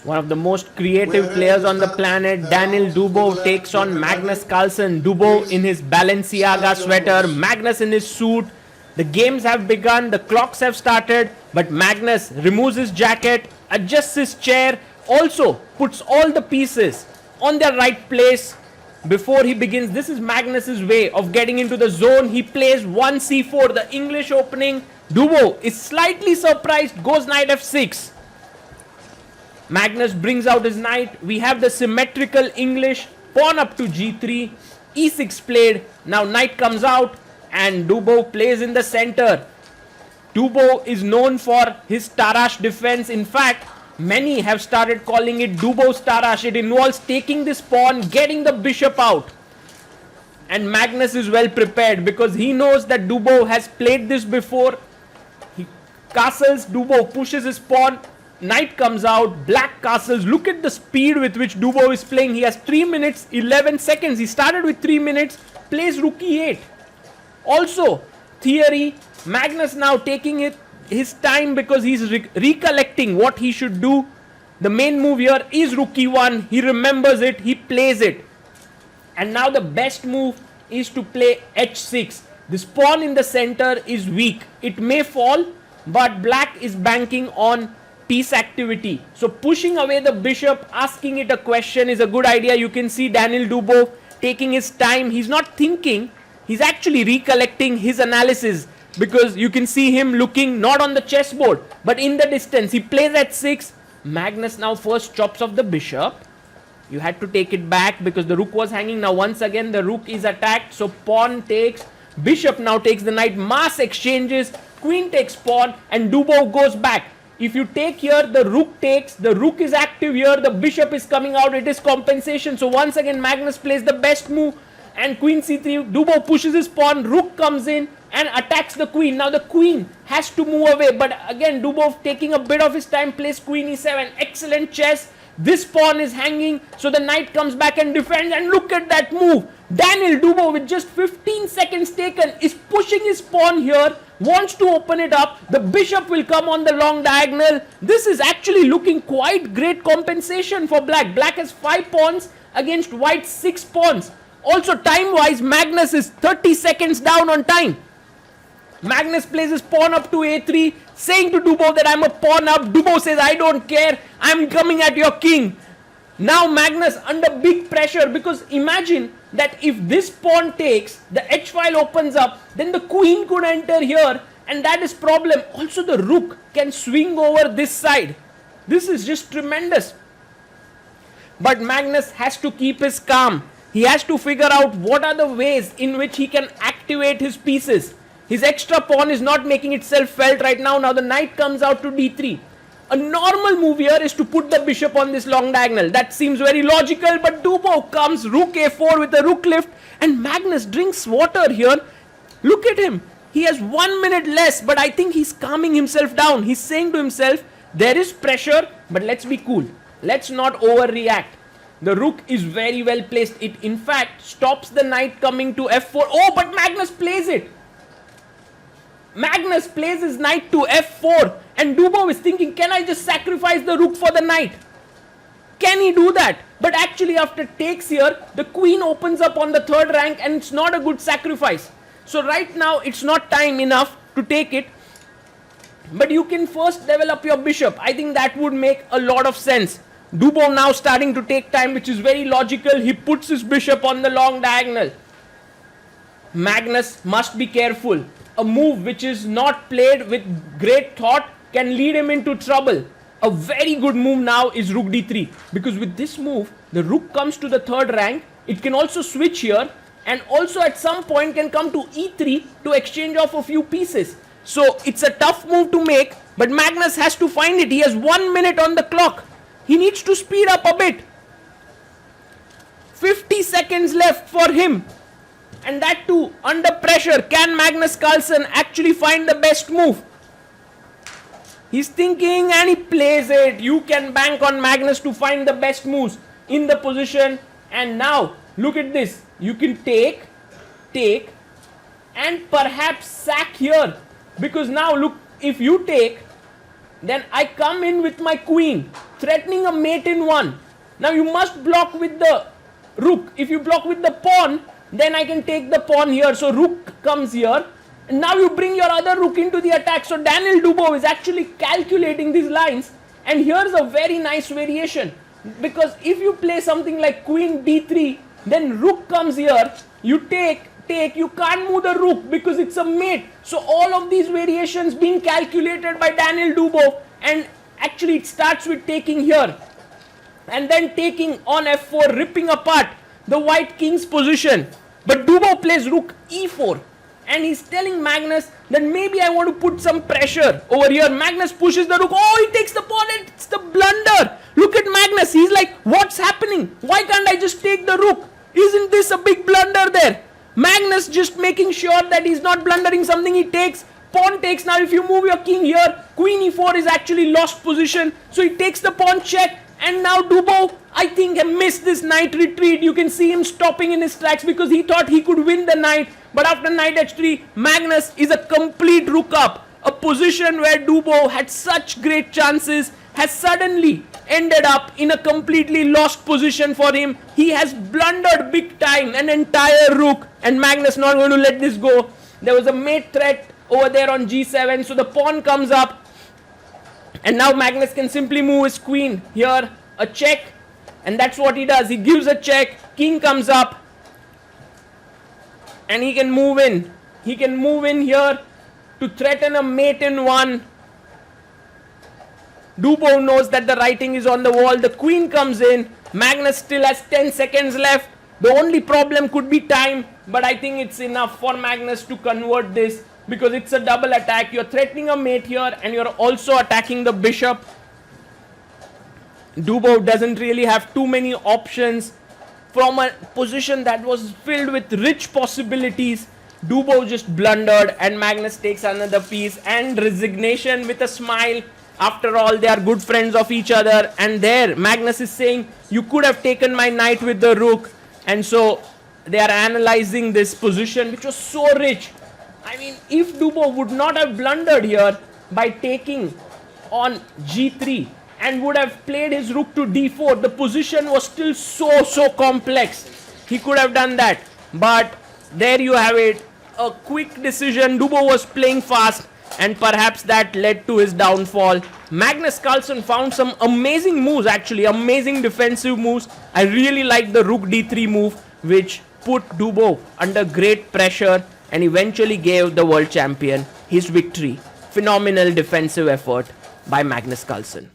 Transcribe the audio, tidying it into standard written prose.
One of the most creative players on the planet, Daniil Dubov takes on Magnus Carlsen. Dubov in his Balenciaga sweater, Magnus in his suit. The games have begun, the clocks have started, but Magnus removes his jacket, adjusts his chair, also puts all the pieces on their right place before he begins. This is Magnus's way of getting into the zone. He plays 1 c4, the English opening. Dubov is slightly surprised, goes knight f6. Magnus brings out his knight. We have the symmetrical English, pawn up to g3, e6 played. Now knight comes out and Dubov plays in the center. Dubov is known for his Tarrasch defense. In fact, many have started calling it Dubov's Tarrasch. It involves taking this pawn, getting the bishop out. And Magnus is well prepared because he knows that Dubov has played this before. He castles, Dubov pushes his pawn. Knight comes out, black castles. Look at the speed with which Dubov is playing. He has 3 minutes 11 seconds. He started with 3 minutes, plays rook e8. Also, theory, Magnus now taking his time because he's recollecting what he should do. The main move here is rook e1. He remembers it, he plays it. And now the best move is to play h6. This pawn in the center is weak. It may fall, but black is banking on piece activity. So pushing away the bishop, asking it a question is a good idea. You can see Daniil Dubov taking his time. He's not thinking, he's actually recollecting his analysis, because you can see him looking not on the chessboard but in the distance. He plays h6. Magnus now first chops off the bishop. You had to take it back because the rook was hanging. Now once again the rook is attacked, so pawn takes, bishop now takes the knight, mass exchanges, queen takes pawn, and Dubov goes back. If you take here, the rook takes, the rook is active here, the bishop is coming out, it is compensation. So once again Magnus plays the best move and queen c3. Dubov pushes his pawn, rook comes in and attacks the queen. Now the queen has to move away, but again Dubov taking a bit of his time, plays queen e7. Excellent chess. This pawn is hanging, so the knight comes back and defends, and look at that move. Daniil Dubov with just 15 seconds taken is pushing his pawn here, wants to open it up. The bishop will come on the long diagonal. This is actually looking quite great compensation for black. Black has 5 pawns against white's 6 pawns. Also time wise, Magnus is 30 seconds down on time. Magnus plays his pawn up to a3, saying to Dubov that I'm a pawn up. Dubov says, I don't care, I'm coming at your king. Now Magnus under big pressure, because imagine that if this pawn takes, the h file opens up, then the queen could enter here, and that is problem. Also the rook can swing over this side. This is just tremendous. But Magnus has to keep his calm. He has to figure out what are the ways in which he can activate his pieces. His extra pawn is not making itself felt right now. Now the knight comes out to d3. A normal move here is to put the bishop on this long diagonal. That seems very logical, but Dubov comes rook a4 with a rook lift, and Magnus drinks water here. Look at him. He has 1 minute less, but I think he's calming himself down. He's saying to himself, there is pressure, but let's be cool. Let's not overreact. The rook is very well placed. It in fact stops the knight coming to f4. Oh, but Magnus plays it. Magnus plays his knight to f4, and Dubov is thinking, can I just sacrifice the rook for the knight? Can he do that? But actually after takes here, the queen opens up on the third rank, and it's not a good sacrifice. So right now it's not time enough to take it, but you can first develop your bishop. I think that would make a lot of sense. Dubov now starting to take time, which is very logical. He puts his bishop on the long diagonal. Magnus must be careful. A move which is not played with great thought can lead him into trouble. A very good move now is rook d3, because with this move the rook comes to the third rank. It can also switch here, and also at some point can come to e3 to exchange off a few pieces. So it's a tough move to make, but Magnus has to find it. He has 1 minute on the clock. He needs to speed up a bit. 50 seconds left for him. And that too under pressure. Can Magnus Carlsen actually find the best move? He's thinking and he plays it. You can bank on Magnus to find the best moves in the position. And now look at this. You can take, and perhaps sack here. Because now look, if you take, Then I come in with my queen, threatening a mate in 1. Now you must block with the rook. If you block with the pawn, then I can take the pawn here. So rook comes here. And now you bring your other rook into the attack. So Daniil Dubov is actually calculating these lines. And here's a very nice variation. Because if you play something like queen d3, then rook comes here. You take, you can't move the rook because it's a mate. So all of these variations being calculated by Daniil Dubov. And actually it starts with taking here. And then taking on f4, ripping apart the white king's position. But Dubov plays rook e4. And he's telling Magnus that maybe I want to put some pressure over here. Magnus pushes the rook. Oh, he takes the pawn and it's the blunder. Look at Magnus. He's like, what's happening? Why can't I just take the rook? Isn't this a big blunder there? Magnus just making sure that he's not blundering something he takes. Pawn takes. Now if you move your king here, queen e4 is actually lost position. So he takes the pawn check. And now Dubov, I think, missed this knight retreat. You can see him stopping in his tracks because he thought he could win the knight. But after knight h3, Magnus is a complete rook up. A position where Dubov had such great chances has suddenly ended up in a completely lost position for him. He has blundered big time, an entire rook. And Magnus not going to let this go. There was a mate threat over there on g7. So the pawn comes up. And now Magnus can simply move his queen here, a check, and that's what he does. He gives a check, king comes up, and he can move in. He can move in here to threaten a mate in 1. Dubov knows that the writing is on the wall. The queen comes in. Magnus still has 10 seconds left. The only problem could be time, but I think it's enough for Magnus to convert this. Because it's a double attack. You're threatening a mate here and you're also attacking the bishop. Dubov doesn't really have too many options from a position that was filled with rich possibilities. Dubov just blundered and Magnus takes another piece, and resignation with a smile. After all, they are good friends of each other. And there Magnus is saying, you could have taken my knight with the rook. And so they are analyzing this position, which was so rich. I mean, if Dubov would not have blundered here by taking on g3 and would have played his rook to d4, the position was still so complex. He could have done that. But there you have it. A quick decision. Dubov was playing fast and perhaps that led to his downfall. Magnus Carlsen found some amazing moves, actually. Amazing defensive moves. I really like the rook d3 move, which put Dubov under great pressure and eventually gave the world champion his victory. Phenomenal defensive effort by Magnus Carlsen.